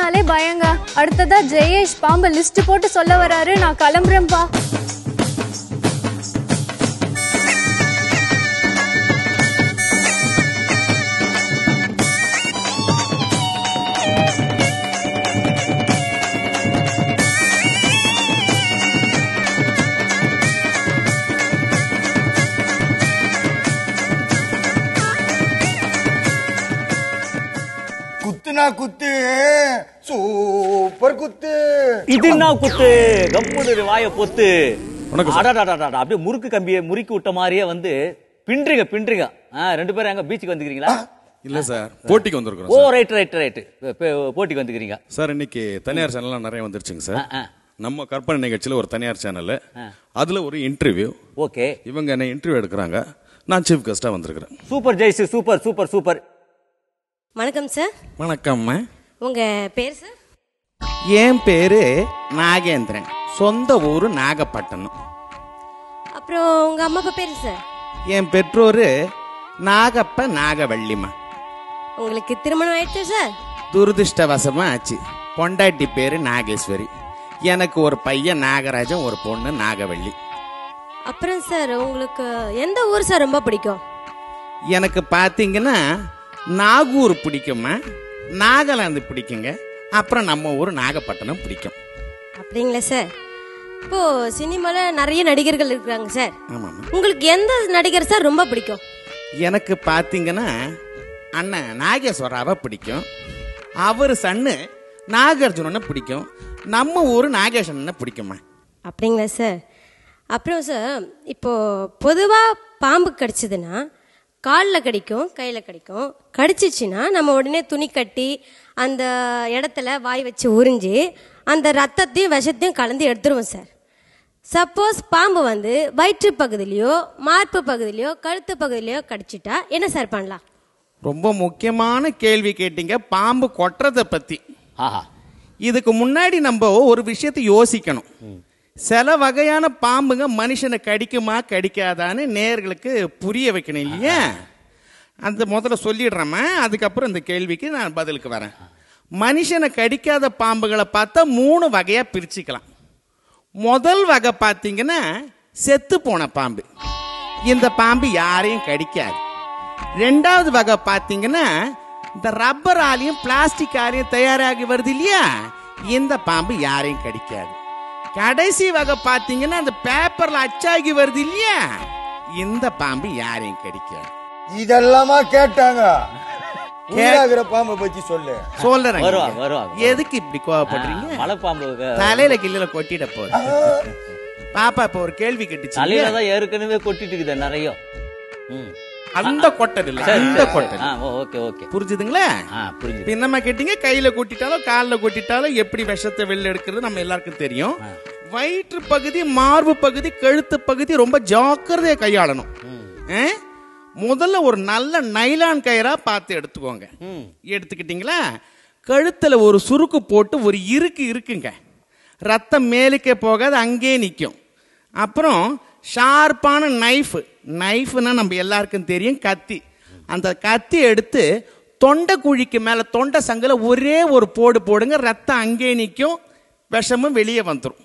பாம்புனாலே பயங்க. அடுத்ததா ஜெயேஷ் பாம்பு லிஸ்ட் போட்டு சொல்ல வராரு. நான் கிளம்புறேன்பா. குத்து சூப்பர் குத்து. இது என்ன குத்து? கம்முனு வாய பொத்து. அப்படியே முறுக்கு கம்பியை முறுக்கி விட்ட மாதிரியே வந்து பின்றீங்க. ரெண்டு பேரும் எங்க பீச்சுக்கு வந்துக்கிறீங்களா? இல்ல சார், போட்டிக்கு வந்திருக்கோம். ஓ ரைட் போட்டிக்கு வந்துக்கிறீங்க சார். இன்னைக்கு தனியார் சேனல்லாம் நிறைய வந்துருச்சுங்க சார். நம்ம கற்பனை நிகழ்ச்சியில ஒரு தனியார் சேனல், அதுல ஒரு இன்டர்வியூ. ஓகே, இவங்க என்ன இன்டர்வியூ எடுக்கிறாங்க. நான் சீஃப் கெஸ்டா வந்திருக்கிறேன். சூப்பர் ஜெய்ஸ், சூப்பர். வணக்கம் சார். வணக்கம்மா. உங்க பேர் சார்? என் பேரு நாகேந்திரன். சொந்த ஊரு நாகப்பட்டினம். அப்புறம் உங்க அம்மா அப்பா பேரு சார்? என் பெற்றோரு நாகப்ப நாகவள்ளிமா. உங்களுக்கு திருமணம் ஆயிடுச்சு சார்? துரதிருஷ்டவசமா ஆச்சு. பொண்டாட்டி பேரு நாகேஸ்வரி. எனக்கு ஒரு பையன் நாகராஜன், ஒரு பொண்ணு நாகவள்ளி. அப்புறம் சார் உங்களுக்கு எந்த ஊர் சார் ரொம்ப பிடிக்கும்? எனக்கு பாத்தீங்கன்னா நாகூர் பிடிக்குமா, நாகாலாந்து பிடிக்குங்க. அப்புறம் நம்ம ஊர் நாகப்பட்டினம் பிடிக்கும். அப்படிங்களா சார்? இப்போ சினிமால நிறைய நடிகர்கள் இருக்காங்க சார். ஆமா. உங்களுக்கு எந்த நடிகர் சார் ரொம்ப பிடிக்கும்? எனக்கு பாத்தீங்கன்னா அண்ணன் நாகேஸ்வராவை பிடிக்கும். அவர் சன்னு நாகார்ஜுனனை பிடிக்கும். நம்ம ஊர் நாகேஸ்வரனை பிடிக்குமா. அப்படிங்களா சார்? அப்புறம் சார் இப்போ பொதுவா பாம்பு கடிச்சதுன்னா காலில் கடிக்கும், கையில் கடிக்கும். கடிச்சிச்சுன்னா நம்ம உடனே துணி கட்டி அந்த இடத்துல வாய் வச்சு உறிஞ்சி அந்த ரத்தத்தையும் விஷத்தையும் கலந்து எடுத்துருவோம் சார். சப்போஸ் பாம்பு வந்து வயிற்று பகுதியிலையோ மார்பு பகுதியிலையோ கழுத்து பகுதியிலையோ கடிச்சிட்டா என்ன சார் பண்ணலாம்? ரொம்ப முக்கியமான கேள்வி கேட்டீங்க, பாம்பு கொட்டுறதை பற்றி. இதுக்கு முன்னாடி நம்ம ஒரு விஷயத்தை யோசிக்கணும். சில வகையான பாம்புங்க மனுஷனை கடிக்குமா கடிக்காதான்னு நேயர்களுக்கு புரிய வைக்கணும் இல்லையா? அந்த முதல்ல சொல்லிடுறேம்மா, அதுக்கப்புறம் இந்த கேள்விக்கு நான் பதிலுக்கு வரேன். மனுஷனை கடிக்காத பாம்புகளை பார்த்தா 3 வகையாக பிரிச்சுக்கலாம். முதல் வகை பார்த்தீங்கன்னா செத்து போன பாம்பு. இந்த பாம்பு யாரையும் கடிக்காது. 2வது வகை பார்த்தீங்கன்னா இந்த ரப்பர் ஆலையும் பிளாஸ்டிக் ஆலையும் தயாராகி வருது இல்லையா, இந்த பாம்பு யாரையும் கடிக்காது. கடைசி வகை பார்த்தீங்கன்னா அந்த பேப்பர்ல அச்சாகி வருது இல்லையா, இந்த பாம்பு யாரையும் கடிக்காது. இதெல்லாமா கேட்டாங்க? பாம்பை பத்தி சொல்றேன். எதுக்கு இப்படி கோவப்படுறீங்க? மலைப்பாம்பு தலையில கிள்ளில கொட்டிட போகுது. பாப்பா இப்ப ஒரு கேள்வி கேட்டுச்சு. தலையில தான் ஏற்கனவே கொட்டிட்டு இருக்குது நிறைய. அந்த கொட்டது இல்ல, இந்த கொட்டது. ஓகே புரிஞ்சுதுங்களா? என்னமா கேட்டீங்க, கையில கொட்டிட்டாலோ காலில் கொட்டிட்டாலோ எப்படி விஷத்தை வெளில எடுக்கிறது நம்ம எல்லாருக்கும் தெரியும். வயிற்று பகுதி, மார்பு பகுதி, கழுத்து பகுதி ரொம்ப ஜாக்கிரதையா கையாளணும். முதல்ல ஒரு நல்ல நைலான் கயிறா பார்த்து எடுத்துக்கோங்க. எடுத்துக்கிட்டீங்களா? கழுத்துல ஒரு சுருக்கு போட்டு ஒரு இருக்குங்க, ரத்தம் மேலுக்கே போகாது, அங்கே நிற்கும். அப்புறம் ஷார்ப்பான நைஃப்னா நம்ம எல்லாருக்கும் தெரியும், கத்தி. அந்த கத்தி எடுத்து தொண்டை குழிக்கு மேல தொண்டை சங்கில ஒரே ஒரு போடுங்க, ரத்தம் அங்கே நிற்கும், விஷமும் வெளியே வந்துடும்.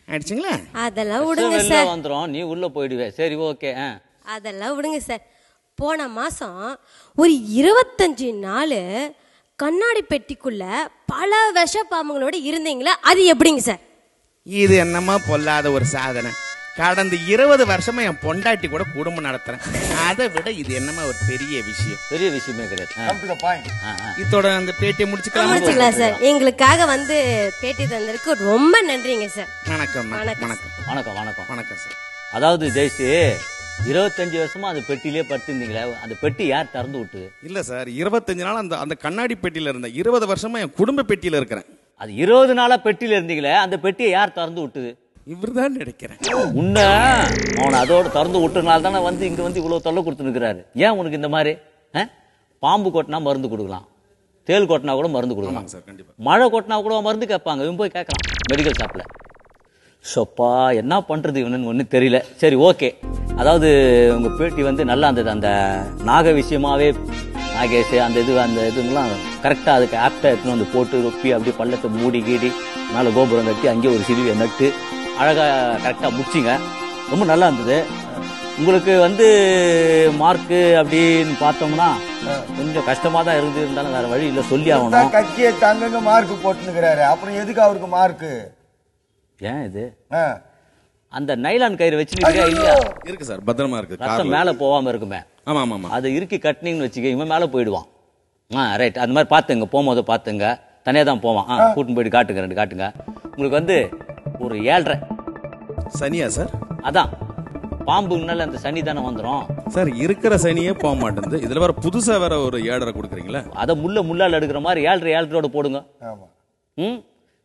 ஆயிடுச்சுங்களா? அதெல்லாம் விடுங்க சார், வந்துடும், நீ உள்ள போயிடுவே. சரி ஓகே. அதெல்லாம் விடுங்க சார். போன மாசம் ஒரு 25 நாள் கண்ணாடி பெட்டிக்குள்ள பல விஷ பாம்புகளோட இருந்தீங்களா, அது எப்படிங்க சார்? இது என்னமா பொல்லாத ஒரு சாதனை. கடந்த 20 வருஷமா என் பொண்டாட்டி கூட குடும்பம் நடத்துறேன். அதை விட இது என்னமா ஒரு பெரிய விஷயமே கிடையாது. இதோட அந்த பேட்டியை முடிச்சுக்கலாம் சார். எங்களுக்காக வந்து பேட்டி தந்ததுக்கு ரொம்ப நன்றிங்க சார். வணக்கம். வணக்கம் சார். அதாவது ஜெய்சி 25 வருஷமா அந்த பெட்டிலே படுத்திருந்தீங்களே, அந்த பெட்டி யார் திறந்து விட்டு? இல்ல சார், 25 நாள் அந்த கண்ணாடி பெட்டியில இருந்தேன். 20 வருஷமா என் குடும்ப பெட்டியில இருக்கிறேன். அது 20 நாளா பெட்டியில இருந்தீங்களே, அந்த பெட்டியை யார் திறந்து விட்டுது? இவர்தான் நினைக்கிறேன். உன்ன அவனை அதோட திறந்து விட்டுனால தானே வந்து இங்க வந்து இவ்வளவு தொல்லை கொடுத்து நிற்கிறாரு. ஏன் உனக்கு இந்த மாதிரி? பாம்பு கொட்டினா மருந்து கொடுக்கலாம், தேல் கொட்டினா கூட மருந்து கொடுக்கலாம், மழை கொட்டினா கூட மருந்து கேட்பாங்க. இவன் போய் கேட்கலாம் மெடிக்கல் ஷாப்ல. ஷப்பா என்ன பண்றது இவனுன்னு ஒன்றும் தெரியல. சரி ஓகே. அதாவது உங்க பேட்டி வந்து நல்லா இருந்தது. அந்த நாக விஷயமாவே நாகேஷ் அந்த இதுங்கெல்லாம் கரெக்டாக அதுக்கு ஆப்டாக எடுத்துன்னு வந்து போட்டு ரொப்பி அப்படியே பள்ளத்தை மூடி கீடி மேலே கோபுரம் கட்டி அங்கேயே ஒரு சிறுவியை நட்டு அழகாக கரெக்டாக முடிச்சிங்க. ரொம்ப நல்லா இருந்தது. உங்களுக்கு வந்து மார்க்கு அப்படின்னு பார்த்தோம்னா கொஞ்சம் கஷ்டமா தான் இருந்தாலும் வேற வழி இல்லை, சொல்லி ஆகணும். கட்சியை தங்கங்க மார்க் போட்டுக்கிறாரு, அப்புறம் எதுக்கு அவருக்கு மார்க்கு? ஏன் இது அந்த நைலான் கயிறு வச்சு இல்லையா? இருக்கு சார், பத்திரமா இருக்கு. ரத்தம் மேல போகாம இருக்குமே. ஆமா ஆமா, அதை இறுக்கி கட்டினீங்கன்னு வச்சுக்க இவன் மேல போயிடுவான். ரைட், அந்த மாதிரி பாத்துங்க, போகும்போது பாத்துங்க, தனியா தான் போவான். கூட்டின்னு போயிட்டு காட்டுங்க, 2 காட்டுங்க. உங்களுக்கு வந்து ஒரு 7.5 சனியா சார்? அதான் பாம்புனால அந்த சனி தானே வந்துடும் சார். இருக்கிற சனியே போக மாட்டேங்குது, இதுல வேற புதுசா வேற ஒரு 7.5 கொடுக்குறீங்களா? அதை முள்ளால் எடுக்கிற மாதிரி 7.5 போடுங்க.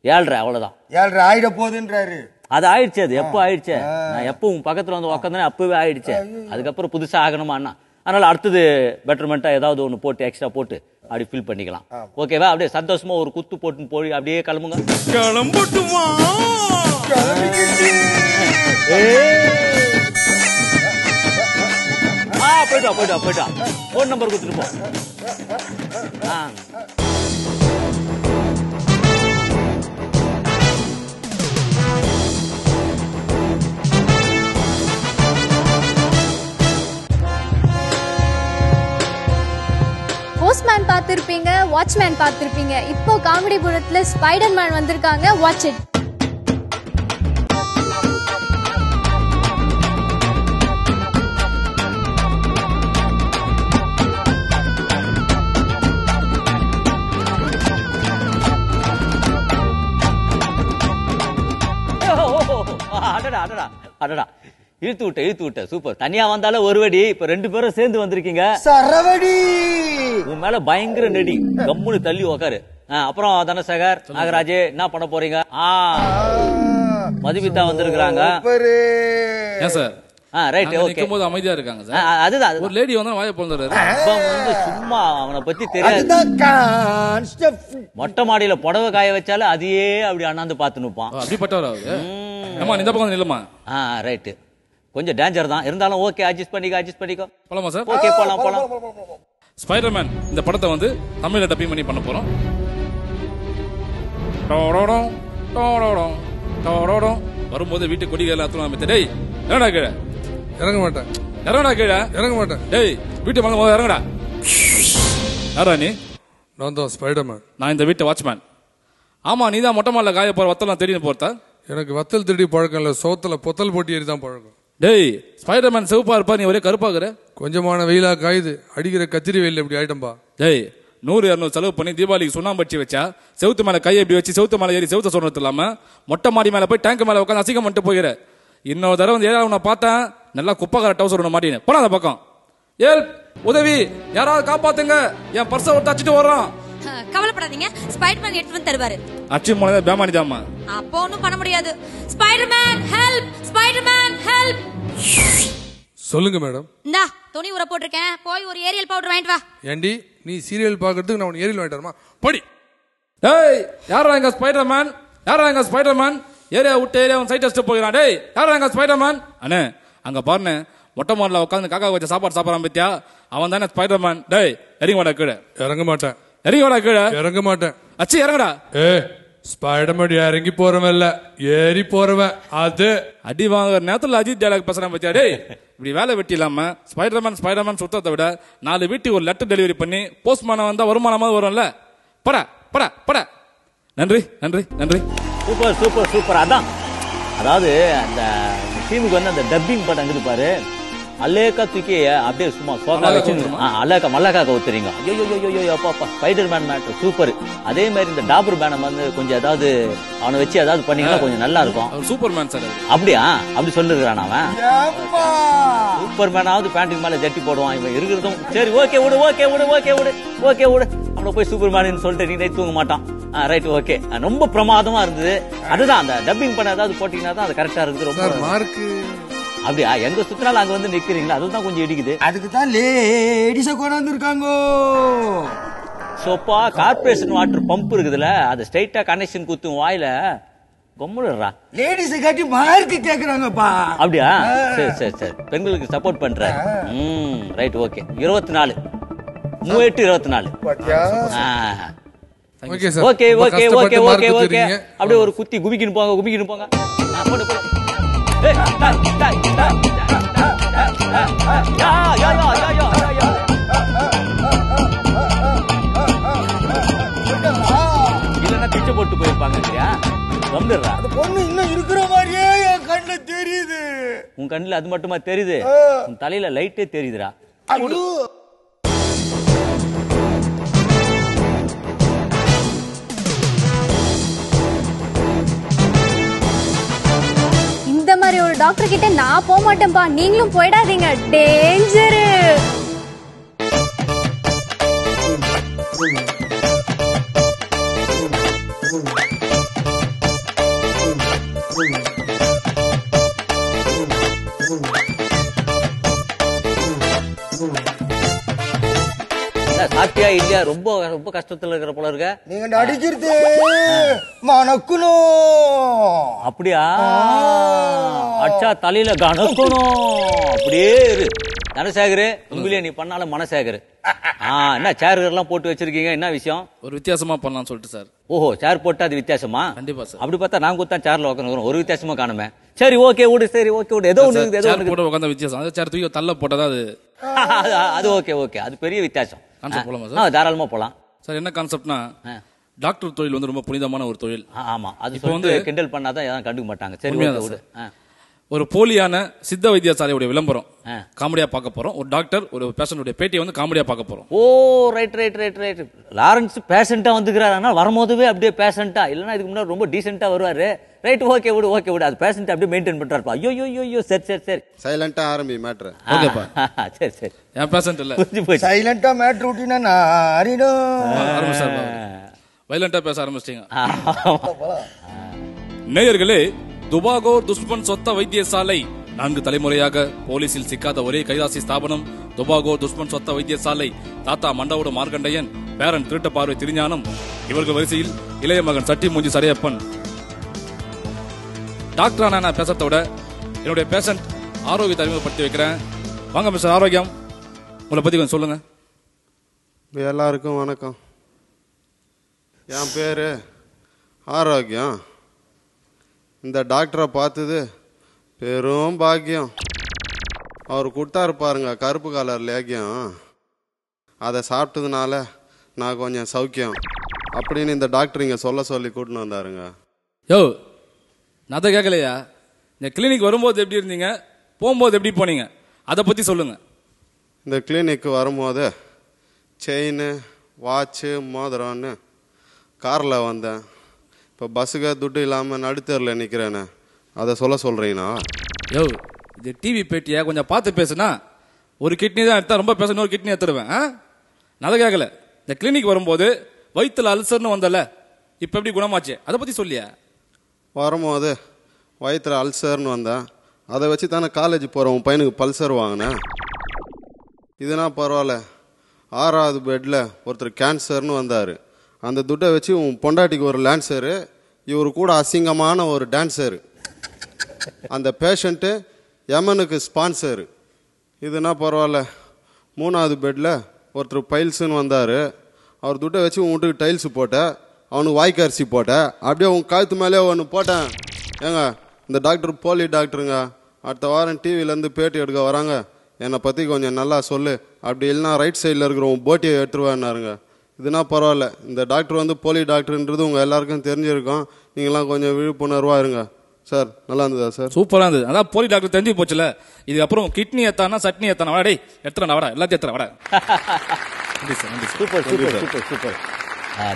7.5 அவ்வளவுதான். 7.5 ஆயிட போகுதுன்றாரு. அது ஆயிடுச்சு. அது எப்போ ஆயிடுச்சு? நான் எப்போ உங்க பக்கத்துல வந்து உட்காந்தேன், அப்பவே ஆயிடுச்சு. அதுக்கப்புறம் புதுசா ஆகணுமா அண்ணா? அதனால அடுத்தது பெட்டர்மெண்டா ஏதாவது ஒன்று போட்டு எக்ஸ்ட்ரா போட்டு அப்படி ஃபில் பண்ணிக்கலாம். ஓகேவா? அப்படியே சந்தோஷமா ஒரு குத்து போட்டுன்னு போய் அப்படியே கிளம்புங்க. கிளம்பட்டுமா? போயிட்டா போன் நம்பர் கொடுத்துட்டு போ. போஸ்ட்மேன் பார்த்திருப்பீங்க, வாட்ச்மேன் பார்த்திருப்பீங்க. இப்போ காமெடிபுரத்துல ஸ்பைடர்மேன் வந்திருக்காங்க. Watch it. அடடா இழுத்து விட்ட சூப்பர். தனியா வந்தாலும் ஒரு வடி, இப்ப 2 பேரும் சேர்ந்து வந்திருக்கீங்க. சரவடி உன் மேல பயங்கர நடி, கம்முன்னு தள்ளி உக்காரு. அப்புறம் தனசேகர், நாகராஜ் என்ன பண்ண போறீங்க? மதுமிதா வந்திருக்காங்க. Right, okay. அமைதியா இருக்காங்க சார். அதுதான் ஒரு லேடி வந்து வாயை பொழுதுறாரு. சும்மா அவனை பத்தி தெரியாது. மொட்டை மாடியில புடவை காய வச்சாலும் அதையே அப்படி அண்ணாந்து பாத்து நிப்பான். அப்படிப்பட்டவர் அவரு. இந்த பக்கம் நில்லுமா. ரைட், கொஞ்சம் டேஞ்சர் தான் இருந்தாலும் ஓகே, அட்ஜஸ்ட் பண்ணிக்கோ. போலாமா சார்? ஓகே, போலாம். ஸ்பைடர்மேன் இந்த படத்தை வந்து தமிழ்ல டப்பிங் பண்ணி பண்ண போறோம். வரும்போது வீட்டு கொடிகள் எல்லாத்தையும் டேய் என்னடா கீழே இறங்க மாட்டேன். டேய் வீட்டு மேல இறங்கடா. யாரா நீ? நான் தான் ஸ்பைடர்மேன். நான் இந்த வீட்டு வாட்ச்மேன். ஆமா, நீ தான் மொட்டை மாடல காய போற வத்தலாம் தெரியும் போறதா? எனக்கு வத்தல் திருடி பழக்கம் இல்ல, சோத்துல பொத்தல் போட்டி ஏறி தான் பழக்கம். டேய் ஸ்பைடர்மேன் சிவப்பா இருப்பா, நீ ஒரே கருப்பாக்குற. கொஞ்சமான வெயிலா காயுது, அடிக்கிற கத்திரி வெயில் இப்படி ஆயிட்டம்பா. டேய் 100-200 செலவு பண்ணி தீபாவளிக்கு சுண்ணாம்பு வச்சா செவுத்து மேல கையை எப்படி வச்சு செவுத்து மேல ஏறி செவுத்த சொல்றது இல்லாம மொட்டை மாடி மேல போய் டேங்க் மேல உட்காந்து அசிங்கம் பண்ணிட்டு போகிற. இன்னொரு தடவை வந்து ஏதாவது உன்னை பார்த்தேன், நல்லா குப்பக்கார டவுசர் ஒன்று மாட்டினேன். போனா அந்த பக்கம். ஏல் உதவி, யாராவது காப்பாத்துங்க, என் பர்ஸை விட்டு அச்சிட்டு வர்றான். கவலைப்படாதீங்க, ஸ்பைடர்மேன் எடுத்து வந்து தருவாரு. அச்சி மூலமே பேமானிதாமா. அப்போ ஒண்ணும் பண்ண முடியாது. Spiderman help, Spiderman help. சொல்லுங்க மேடம். இந்தா துணி ஊற போட்டிருக்கேன், போய் ஒரு ஏரியல் பவுடர் வாங்கிட்டு வா. ஏண்டி நீ சீரியல் பாக்குறதுக்கு நான் ஏரியல் வாங்கிட்டு வரமா? படி. டேய் யாரா எங்க ஸ்பைடர்மேன்? ஏரியா விட்டு ஏரியா சைட் டெஸ்ட் போகிறான். டேய் யாரா எங்க ஸ்பைடர்மேன்? அண்ணே அங்க பாருன்னு மொட்டை மாடல உட்காந்து காக்கா வச்ச சாப்பாடு சாப்பிடறான் பத்தியா, அவன் தானே ஸ்பைடர்மேன். டேய் இறங்கி வாடா கீழே. இறங்க மாட்டேன். இறங்க மாட்டேன். அச்சி இறங்கடா. ஸ்பைடர்மேன் இறங்கி போறவன் இல்ல, ஏறி போறவன். அது அடி வாங்குற நேரத்துல அஜித் டயலாக் பேசுறான் பத்தியா. டேய் இப்படி வேலை வெட்டி இல்லாம ஸ்பைடர்மேன் சுத்தத்தை விட 4 வீட்டுக்கு ஒரு லெட்டர் டெலிவரி பண்ணி போஸ்ட்மேன் வந்தா வருமானமா வரும்ல. பட. நன்றி. சூப்பர். அதாவது அந்த டீமுக்கு வந்து அந்த டப்பிங் படம் அங்கிட்டு பாரு, அலேக்கா தூக்கி அப்படியே சும்மா சோகா வச்சு மல்லக்காக்க ஊத்துறீங்க. ஐயோ அப்பா ஸ்பைடர்மேன் மேட்டர் சூப்பர். அதே மாதிரி இந்த டாபர் பேனம் வந்து கொஞ்சம் ஏதாவது அவனை வச்சு ஏதாவது பண்ணீங்கன்னா கொஞ்சம் நல்லா இருக்கும். Superman sir. அப்படியா? அப்படி சொல்லிருக்கான் அவன். சூப்பர் மேனாவது பேண்ட்டுக்கு மேல ஜட்டி போடுவான், இவன் இருக்கிறதும் சரி. ஓகே விடு அவனை போய் சூப்பர் மேன் சொல்லிட்டு நீ நைட் தூங்க மாட்டான். Right, okay. ரொம்ப பிரமாதமா இருந்தது. அதுதான் அந்த டப்பிங் பண்ண ஏதாவது போட்டீங்கன்னா தான் அது கரெக்டா இருக்குது. ரொம்ப மார்க். அப்படியா? எங்க சுத்தினால அங்க வந்து நிக்கிறீங்களா, அதுதான் கொஞ்சம் இடிக்குது. அதுக்கு தான் லேடிஸ கொண்டாந்து இருக்காங்க. சோப்பா கார்பரேஷன் வாட்டர் பம்ப் இருக்குதுல, அது ஸ்ட்ரைட்டா கனெக்ஷன் குத்தும் வாயில கொம்முடுறா. லேடிஸ் கட்டி மார்க் கேக்குறாங்கப்பா. அப்படியா? சரி பெண்களுக்கு சப்போர்ட் பண்ற. Right, okay. 24 3824. பாத்தியா? Okay sir. ஓகே ரொம்ப ஓகே ஓகே கஷ்டப்பட்டு ஓகே mark ஓகே எடுத்துறீங்க. அப்படியே ஒரு குத்தி குமிக்கின்னு போங்க. போடு. ஏய், யா. இல்லன்னா பிச்சை போட்டு போயிருப்பாங்க. கம்மிடுறா. அந்த பொண்ணு இன்னும் இருக்கிற மாதிரியே என் கண்ணுல தெரியுது. உன் கண்ணுல அது மட்டுமா தெரியுது? உன் தலையில லைட்டே தெரியுதுடா. ஐயோ. இந்த மாதிரி ஒரு டாக்டர் கிட்ட நான் போக மாட்டேன்பா. நீங்களும் போயிடாதீங்க. டேஞ்சரு. சாப்பிட்டியா இல்லையா? ரொம்ப ரொம்ப கஷ்டத்துல இருக்கிற போல இருக்க. நீங்க அடிக்கிறது மணக்கணும். அப்படியா? அச்சா தலையில கணக்கணும். அப்படியே இரு தனசேகரு. உண்மையிலேயே நீ பண்ணாலும் மனசேகரு. என்ன சேர் எல்லாம் போட்டு வச்சிருக்கீங்க? என்ன விஷயம்? ஒரு வித்தியாசமா பண்ணலாம்னு சொல்லிட்டு சார். ஓஹோ, சேர் போட்டா அது வித்தியாசமா? கண்டிப்பா சார். அப்படி பார்த்தா நான் கூட சேர்ல உட்காந்து ஒரு வித்தியாசமா காணுமே. சரி ஓகே விடு. சரி ஓகே விடு. ஏதோ ஒண்ணு இருக்குது. ஏதோ ஒண்ணு போட்டு உட்கார்ந்த வித்தியாசம். அந்த சேர் தூக்கி தள்ள போட்டதா அது. அது ஓகே ஓகே. அது பெரிய வித்தியாசம். கான்செப்ட் போலாமா சார்? தாராளமா போலாம் சார். என்ன கான்செப்ட்னா, டாக்டர் தொழில் வந்து ரொம்ப புனிதமான ஒரு தொழில். ஆமா. அது இப்போ வந்து கிண்டல் பண்ணாதான் யாரும் கண்டுக்க மாட்டாங்க. சரி ஓகே விடு. ஒரு போலியான சித்த வைத்தியசாலையுடைய விளம்பரம் காமெடியா பார்க்க போறோம். ஒரு டாக்டர் ஒரு பேஷண்டுடைய பேட்டியை வந்து காமெடியா பார்க்க போறோம். ஓ ரைட். லாரன்ஸ் பேஷண்டா வந்துக்கிறாரு. ஆனால் வரும்போதுவே அப்படியே பேஷண்டா, இல்லைன்னா இதுக்கு முன்னாடி ரொம்ப டீசெண்டா வருவாரு. ரைட் ஓகே விடு. அது பேஷண்ட் அப்படியே மெயின்டைன் பண்றாருப்பா. ஐயோ சரி. சைலண்டா ஆரம்பி மேட்ரு. ஓகேப்பா. சரி. என் பேஷண்ட் இல்ல. புரிஞ்சு போச்சு. சைலண்டா மேட் ரூட்டினா ஆரம்பிச்சார். வைலண்டா பேச ஆரம்பிச்சிட்டீங்க. நேயர்களே, துபாகோ துஷ்மன் சொத்த வைத்தியசாலை 4 தலைமுறையாக போலீசில் சிக்காத ஒரே கைராசி ஸ்தாபனம் துபாகோ துஷ்மன் சொத்த வைத்தியசாலை. தாத்தா மண்டவோட மார்கண்டையன், பேரன் திருட்ட பார்வை திருஞானம், இவர்கள் வரிசையில் இளைய மகன் சட்டி மூஞ்சி சரையப்பன். டாக்டரான நான் பேசத்தை விட என்னுடைய பேஷண்ட் ஆரோக்கியத்தை அறிமுகப்படுத்தி வைக்கிறேன். வாங்க மிஸ்டர் ஆரோக்கியம், உங்களை பத்தி கொஞ்சம் சொல்லுங்க. எல்லாருக்கும் வணக்கம். என் பேரு ஆரோக்கியம். இந்த டாக்டரை பார்த்தது பெரும் பாக்கியம். அவர் கொடுத்தாரு பாருங்க கருப்பு கலர் லேகியம், அதை சாப்பிட்டதுனால நான் கொஞ்சம் சௌக்கியம் அப்படின்னு இந்த டாக்டர் இங்கே சொல்லி கூட்டின்னு வந்தாருங்க. யோ, நான் அதை கேட்கலையா? இந்த கிளினிக் வரும்போது எப்படி இருந்தீங்க, போகும்போது எப்படி போனீங்க, அதை பற்றி சொல்லுங்க. இந்த கிளினிக்கு வரும்போது செயின், வாட்சு, மோதிரம்னு காரில் வந்தேன். இப்போ பஸ்ஸுக்கு துட்டு இல்லாமல் நடுத்தரில் நிற்கிறேன்னு அதை சொல்கிறீங்களா? யோ, இது டிவி பேட்டியா? கொஞ்சம் பார்த்து பேசுனா. ஒரு கிட்னி தான் எடுத்தா ரொம்ப பேச, இன்னொரு கிட்னி எடுத்துருவேன். நான் அதை கேட்கல. இந்த கிளினிக் வரும்போது வயிற்றுல அல்சர்னு வந்தல, இப்போ எப்படி குணமாச்சு, அதை பற்றி சொல்லியா? வரும்போது வயிற்றுல அல்சர்னு வந்தேன். அதை வச்சு தானே காலேஜ் போகிறேன் உன் பையனுக்கு பல்சர் வாங்கினேன். இதுனா பரவாயில்ல. 6வது பெட்டில் ஒருத்தர் கேன்சர்னு வந்தார். அந்த துட்டை வச்சு உன் பொண்டாட்டிக்கு ஒரு லான்சரு, இவர் கூட அசிங்கமான ஒரு டான்ஸரு. அந்த பேஷண்ட்டு எமனுக்கு ஸ்பான்சரு. இதுனா பரவாயில்ல. 3வது பெட்டில் ஒருத்தர் பைல்ஸுன்னு வந்தார். அவர் துட்டை வச்சு உன் வீட்டுக்கு டைல்ஸு போட்டேன், அவனுக்கு வாய்க்கரிசி போட்டேன், அப்படியே உன் கழுத்து மேலே ஒன்று போட்டேன். ஏங்க, இந்த டாக்டர் போலி டாக்டருங்க. அடுத்த வாரம் டிவிலேருந்து பேட்டி எடுக்க வராங்க. என்னை பற்றி கொஞ்சம் நல்லா சொல்லு, அப்படி இல்லைனா ரைட் சைடில் இருக்கிற உன் போட்டியை எடுத்துருவேன்னாருங்க. இதுனா பரவாயில்ல. இந்த டாக்டர் வந்து போலி டாக்டர்ன்றது உங்கள் எல்லாருக்கும் தெரிஞ்சிருக்கும். நீங்களாம் கொஞ்சம் விழிப்புணர்வாக இருங்க சார். நல்லா இருந்ததா சார்? சூப்பராக இருந்தது. அதான் போலி டாக்டர் தெரிஞ்சு போச்சுல. இதுக்கப்புறம் கிட்னி எத்தானா சட்னி எத்தானா வாடா, எடுத்துறா வாடா, எல்லாத்தையும் எத்துறா வாடா. சூப்பர்.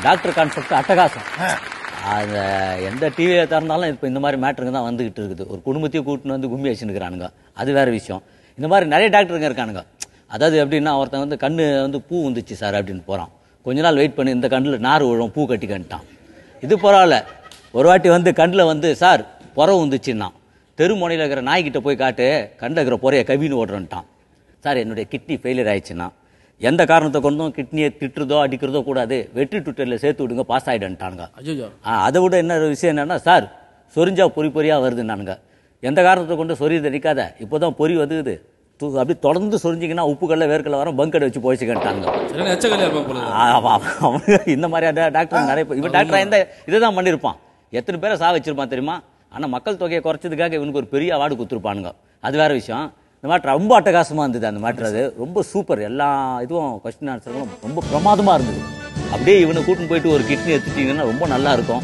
டாக்டர் கான்செப்ட் அட்டகாசம். அந்த எந்த டிவியை திறந்தாலும் இப்போ இந்த மாதிரி மேட்டருங்க தான் வந்துகிட்டு இருக்குது. ஒரு குடும்பத்தையும் கூட்டின்னு வந்து கும்மி வச்சுருக்கிறானுங்க, அது வேற விஷயம். இந்த மாதிரி நிறைய டாக்டருங்க இருக்கானுங்க. அதாவது எப்படின்னா, ஒருத்தன் வந்து கண்ணு வந்து பூ வந்துச்சு சார் அப்படின்னு போகிறான். கொஞ்ச நாள் வெயிட் பண்ணி இந்த கண்ணில் நார் விழும், பூ கட்டி கண்டுட்டான். இது பரவாயில்ல. ஒரு வாட்டி வந்து கண்ணில் வந்து சார் புறம் வந்துச்சுன்னா, தெரு முனையில் இருக்கிற நாய்கிட்ட போய் காட்டு, கண்ணில் இருக்கிற புறையை கவின்னு ஓடுறன்ட்டான். சார் என்னுடைய கிட்னி ஃபெயிலியர் ஆயிடுச்சுன்னா, எந்த காரணத்தை கொண்டும் கிட்னியை திட்டுறதோ அடிக்கிறதோ கூடாது, வெற்றி ட்விட்டரில் சேர்த்து விடுங்க, பாஸ் ஆகிடுன்ட்டானுங்க. அதை விட என்ன விஷயம் என்னன்னா, சார் சொரிஞ்சா பொறியாக வருதுன்னானுங்க. எந்த காரணத்தை கொண்டு சொரியதை நிற்காத, இப்போ தான் பொறி வந்துக்குது, அப்படி தொடர்ந்து சொரிஞ்சிங்கன்னா உப்புக்கல்ல வேர்க்கல்ல வரும் பங்கடை வச்சு போயிச்சுக்கிட்டாங்க. இந்த மாதிரி டாக்டர் நிறைய இவன் டாக்டர் இந்த இதுதான் பண்ணியிருப்பான். எத்தனை பேரை வச்சிருப்பான் தெரியுமா? ஆனால் மக்கள் தொகையை குறைச்சதுக்காக இவனுக்கு ஒரு பெரிய அவார்டு கொடுத்துருப்பானுங்க. அது வேற விஷயம். இந்த மேட்ரு ரொம்ப அட்டகாசமாக இருந்தது. அந்த மேட்ரு அது ரொம்ப சூப்பர். எல்லா இதுவும் கொஸ்டின் ஆன்சர்களும் ரொம்ப பிரமாதமாக இருந்தது. அப்படியே இவனை கூட்டின்னு போயிட்டு ஒரு கிட்னி எடுத்துட்டீங்கன்னா ரொம்ப நல்லா இருக்கும்.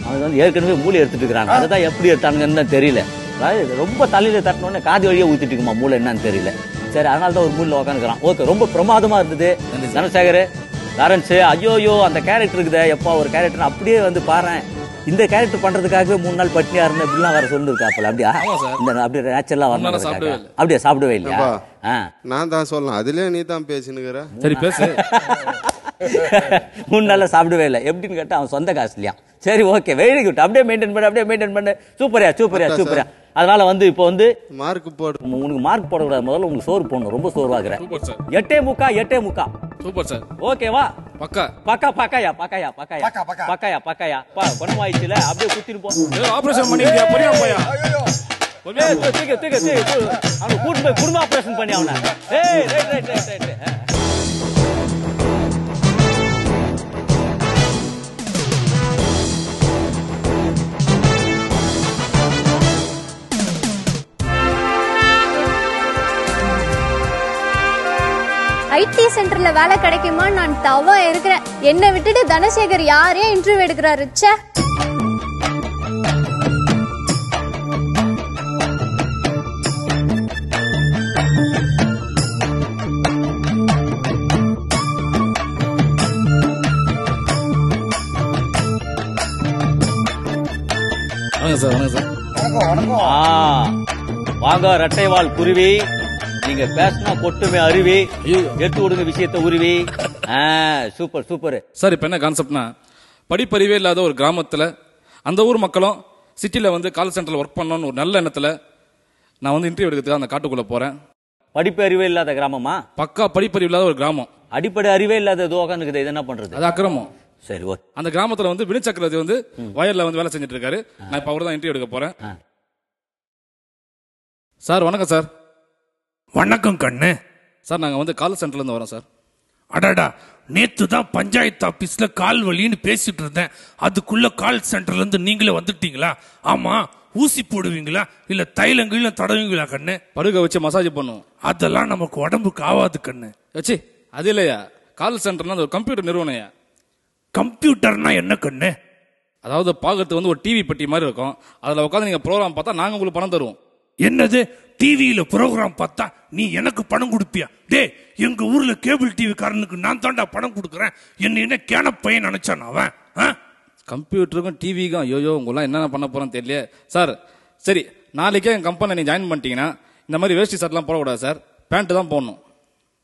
அவன் வந்து ஏற்கனவே மூளை எடுத்துட்டு இருக்கிறாங்க. அதை தான் எப்படி எடுத்தானுங்கன்னு தான் தெரியல. அதாவது ரொம்ப தலையில தட்டினோடனே காது வழியாக ஊற்றிட்டு இருக்குமா மூளை என்னன்னு தெரியல. சரி, அதனால தான் ஒரு மூலையில் உட்காந்துக்கிறான். ஓகே, ரொம்ப பிரமாதமாக இருந்தது. தனசேகர் லாரன்ஸ், ஐயோ அந்த கேரக்டர் இருக்குதே எப்பா ஒரு கேரக்டர் அப்படியே வந்து பாரு. இந்த கேரக்டர் பண்றதுக்காகவே 3 நாள் பட்னியா இருந்த இப்படிலாம் வேற சொல்லிருக்காப்பல. அப்படியா இந்த அப்படியே நேச்சுரலா வரணும். அப்படியே சாப்பிடவே இல்லையா? நான் தான் சொல்லலாம். அதுலயே நீ தான் பேசினுக்கிற. சரி பேசு. 3 நாள்ல சாப்பிடவே இல்லை. எப்படின்னு கேட்டா அவன் சொந்த காசு இல்லையா. சரி, ஓகே, வெரி குட். அப்படியே மெயின்டைன் பண்ணு. சூப்பரியா. அதனால வந்து இப்போ வந்து மார்க் போடு. உனக்கு மார்க் போடக்கூடாது. முதல்ல உங்களுக்கு சோறு போடணும். ரொம்ப சோர்வாகிறேன். 8:45. Super sir. ஓகேவா? பக்கா. பக்காயா குணமாயிடுச்சுல. அப்படியே குத்திட்டு போ. ஆபரேஷன் பண்ணிட்டியா? பொறியா போயா? அவனை கூட்டு போய் குடும்ப ஆபரேஷன் பண்ணி அவனை. ரைட். ஐடி சென்டர்ல வேலை கிடைக்குமா நான் தவா இருக்கிறேன். என்னை விட்டுட்டு தனசேகர் யாரையே இன்டர்வியூ எடுக்கிறாரு. ச்சே. வாங்க ரெட்டைவால் குருவி, நீங்க பேசினா கொட்டுமே அருவி, எடுத்து விடுங்க விஷயத்தை உருவி. Super sir. இப்ப என்ன கான்செப்ட்னா, படிப்பறிவே இல்லாத ஒரு கிராமத்துல அந்த ஊர் மக்களும் சிட்டில வந்து கால் சென்டர்ல ஒர்க் பண்ணணும்னு ஒரு நல்ல எண்ணத்துல நான் வந்து இன்டர்வியூ எடுக்கிறதுக்கு அந்த காட்டுக்குள்ள போறேன். படிப்பு அறிவே இல்லாத கிராமமா? பக்கா படிப்பறிவு இல்லாத ஒரு கிராமம். அடிப்படை அறிவே இல்லாத உட்காந்துக்குது. இது என்ன பண்றது? அது அக்கிரமம். சரி, அந்த கிராமத்துல வந்து வினு சக்கரவர்த்தி வந்து வயல்ல வந்து வேலை செஞ்சுட்டு இருக்காரு. நான் இப்ப அவர்தான் இன்டர்வியூ எடுக்க போறேன். சார் வணக்கம் சார். வணக்கம் கண்ணு. சார் நாங்க வந்து கால் சென்டர்ல இருந்து வரோம் சார். அடாடா, நேத்து தான் பஞ்சாயத்து ஆபீஸ்ல கால் வலின்னு பேசிட்டு இருந்தேன். அதுக்குள்ள கால் சென்டர்ல இருந்து நீங்களே வந்துட்டீங்களா? ஆமா, ஊசி போடுவீங்களா இல்ல தைலங்கீழ தடவீங்களா கண்ணு? படுக வச்சு மசாஜ் பண்ணுவோம். அதெல்லாம் நமக்கு உடம்புக்கு ஆகாது கண்ணு. வச்சு அது இல்லையா, கால் சென்டர்னா ஒரு கம்ப்யூட்டர் நிறுவனையா. கம்ப்யூட்டர்னா என்ன கண்ணு? அதாவது பாக்கிறதுக்கு வந்து ஒரு டிவி பெட்டி மாதிரி இருக்கும். அதுல உட்காந்து நீங்க ப்ரோக்ராம் பார்த்தா நாங்க உங்களுக்கு பணம் தருவோம். என்னது, டிவியில ப்ரோக்ராம் பார்த்தா நீ எனக்கு பணம் கொடுப்பியா? டே, எங்க ஊர்ல கேபிள் டிவி காரனுக்கு நான் தாண்டா பணம் கொடுக்குறேன். என்ன கேன பையன் நினைச்சான் அவன்? கம்ப்யூட்டருக்கும் டிவிக்கும் ஐயோ உங்களாம் என்னென்ன பண்ண போறோம் தெரியல சார். சரி, நாளைக்கே என் கம்பெனி நீ ஜாயின் பண்ணிட்டீங்கன்னா இந்த மாதிரி வேஷ்டி ஷர்ட்லாம் போடக்கூடாது சார். பேண்ட் தான் போடணும்.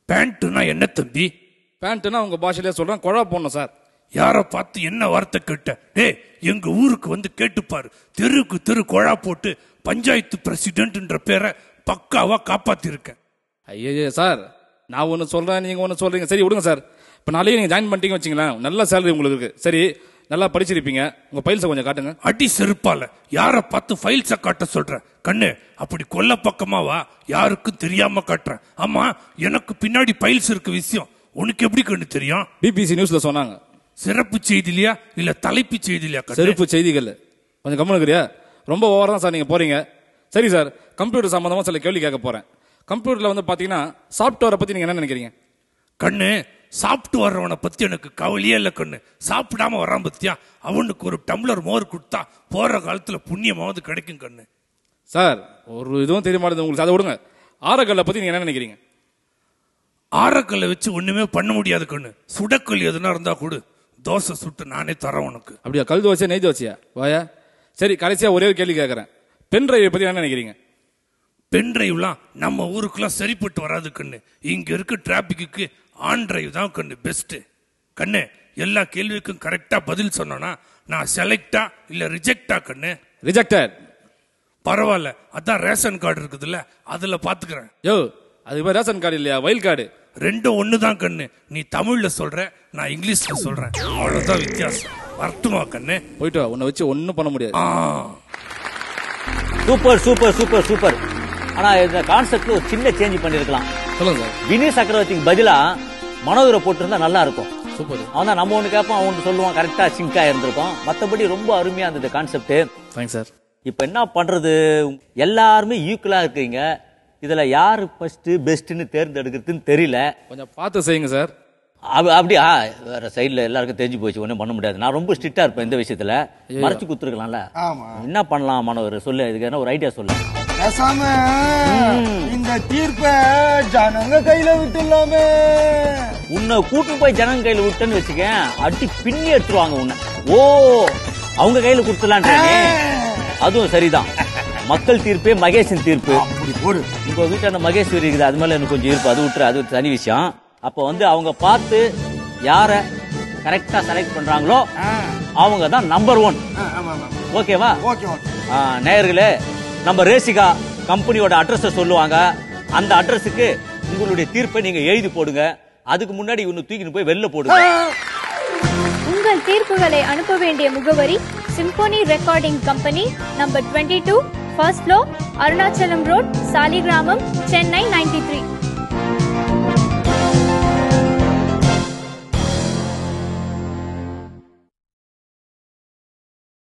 பேண்ட்னா என்ன தம்பி? பேண்ட்னா உங்க பாஷையிலே சொல்றேன், குழா போடணும் சார். யார பார்த்து என்ன வார்த்தை கேட்ட? டே, எங்க ஊருக்கு வந்து கேட்டுப்பாரு. தெருக்கு தெரு குழா போட்டு பஞ்சாயத்து பிரசிடென்ட்ன்ற பேரை பக்காவா காப்பாத்திருக்கேன். ஐயோ சார், நான் ஒன்னு சொல்றேன், நீங்க ஒன்னு சொல்றீங்க. சரி விடுங்க சார். இப்ப நாளைக்கு நீங்க ஜாயின் பண்ணிட்டீங்க வச்சுங்களேன், நல்ல சேலரி உங்களுக்கு இருக்கு. சரி, நல்லா படிச்சிருப்பீங்க. உங்க ஃபைல்ஸை கொஞ்சம் காட்டுங்க. அடி செருப்பால யார பார்த்து ஃபைல்ஸை காட்ட சொல்ற கண்ணு? அப்படி கொல்ல பக்கமா வா, யாருக்கும் தெரியாம காட்டுறேன். ஆமா, எனக்கு பின்னாடி ஃபைல்ஸ் இருக்கு விஷயம் உனக்கு எப்படி கண்ணு தெரியும்? பிபிசி நியூஸ்ல சொன்னாங்க. சிறப்பு செய்திலையா இல்ல தலைப்பு செய்திலையா? சிறப்பு செய்திகள். கொஞ்சம் கம்முனுக்குறியா? ரொம்ப ஓவரா தான் சார் நீங்க போறீங்க. சரி சார், கம்ப்யூட்டர் சம்பந்தமா சில கேள்வி கேட்க போறேன். கம்ப்யூட்டர்ல வந்து பாத்தீங்கன்னா சாஃப்ட்வேரை பத்தி நீங்க என்ன நினைக்கிறீங்க? கண்ணு, சாப்பிட்டு வர்றவனை பத்தி எனக்கு கவலையே இல்ல கண்ணு. சாப்பிடாம வரான் பத்தியா, அவனுக்கு ஒரு டம்ளர் மோர் கொடுத்தா போற காலத்துல புண்ணியமாவது கிடைக்கும் கண்ணு. சார், ஒரு இதுவும் தெரிய மாட்டேது உங்களுக்கு. அதை விடுங்க. ஆரக்கல்லை பத்தி நீங்க என்ன நினைக்கிறீங்க? ஆரக்கல்லை வச்சு ஒண்ணுமே பண்ண முடியாது கண்ணு. சுடக்கல் எதுனா இருந்தா கொடு, தோசை சுட்டு நானே தரேன் உனக்கு. அப்படியா? கல் தோசையா நெய் தோசையா? வாயா. சரி, கடைசியா ஒரே ஒரு கேள்வி கேட்கறேன். பென் டிரைவை பத்தி என்ன நினைக்கிறீங்க? பென் டிரைவ்லாம் நம்ம ஊருக்குலாம் சரிப்பட்டு வராது கண்ணு. இங்க இருக்க டிராபிக்கு ஆன் டிரைவ் தான் கண்ணு பெஸ்ட். கண்ணு, எல்லா கேள்விக்கும் கரெக்டா பதில் சொன்னா நான் செலக்டா இல்ல ரிஜெக்டா கண்ணு? ரிஜெக்டட். பரவாயில்ல, அதான் ரேஷன் கார்டு இருக்குதுல்ல, அதுல பாத்துக்கிறேன். யோ, அது ரேஷன் கார்டு இல்லையா, வயல் கார்டு. ரெண்டும் ஒண்ணுதான் கண்ணு. நீ தமிழ்ல சொல்ற, நான் இங்கிலீஷ்ல சொல்றேன், அவ்வளவுதான் வித்தியாசம். வரட்டுமா கண்ணு? போயிட்டு வா, உன்னை வச்சு ஒன்னும் பண்ண முடியாது. Super super super super. ஆனா இந்த கான்செப்ட்ல ஒரு சின்ன சேஞ்ச் பண்ணிருக்கலாம். சொல்லுங்க சார். வினய் சக்கரவர்த்திக்கு பதிலா மனோகரை போட்டிருந்தா நல்லா இருக்கும். சூப்பர். அவன் தான் நம்ம ஒண்ணு கேட்போம், அவன் ஒன்று சொல்லுவான், கரெக்டா சிங்கா இருந்திருக்கும். மற்றபடி ரொம்ப அருமையா இருந்தது கான்செப்ட். Thanks sir. இப்ப என்ன பண்றது, எல்லாருமே ஈக்குவலா இருக்கீங்க, இதுல யாரு ஃபர்ஸ்ட் பெஸ்ட்னு தேர்ந்தெடுக்கிறதுன்னு தெரியல. கொஞ்சம் பார்த்து செய்யுங்க சார். அப்படியா, வேற சைடுல எல்லாருக்கும் தெரிஞ்சு போச்சு, ஒன்றும் பண்ண முடியாது. நான் ரொம்ப ஸ்ட்ரிக்டா இருப்பேன் இந்த விஷயத்துல. மறைச்சு குத்துருக்கலாம்ல. என்ன பண்ணலாம் மனோகர், சொல்லு, இதுக்கு என்ன ஒரு ஐடியா சொல்லு. பேசாம இந்த தீர்ப்பை ஜனங்க கையில விட்டுலாமே. உன்னை கூட்டு போய் ஜனங்க கையில விட்டுன்னு வச்சுக்க, அடி பின்னி எடுத்துருவாங்க உன்னை. ஓ, அவங்க கையில கொடுத்துலான். அதுவும் சரிதான். மக்கள் தீர்ப்பே மகேஷன் தீர்ப்பு. உங்க வீட்டுல அந்த மகேஸ்வரி இருக்குது, அது மேல எனக்கு கொஞ்சம் இருப்பு, அது விட்டுரு, அது தனி விஷயம். அப்ப வந்து அவங்க பார்த்து யார கரெக்டா செலக்ட் பண்றாங்களோ அவங்க தான் நம்பர் 1. ஓகேவா? நேயர்களே, நம்ம ரேசிகா கம்பெனியோட அட்ரஸ் சொல்லுவாங்க. அந்த அட்ரஸுக்கு உங்களுடைய தீர்ப்பை நீங்க எழுதி போடுங்க. அதுக்கு முன்னாடி இவனு தூக்கிட்டு போய் வெளில போடுங்க. உங்கள் தீர்ப்புகளை அனுப்ப வேண்டிய முகவரி symphony recording company, number 22, first floor, Arunachalam road, Saligramam, Chennai 93.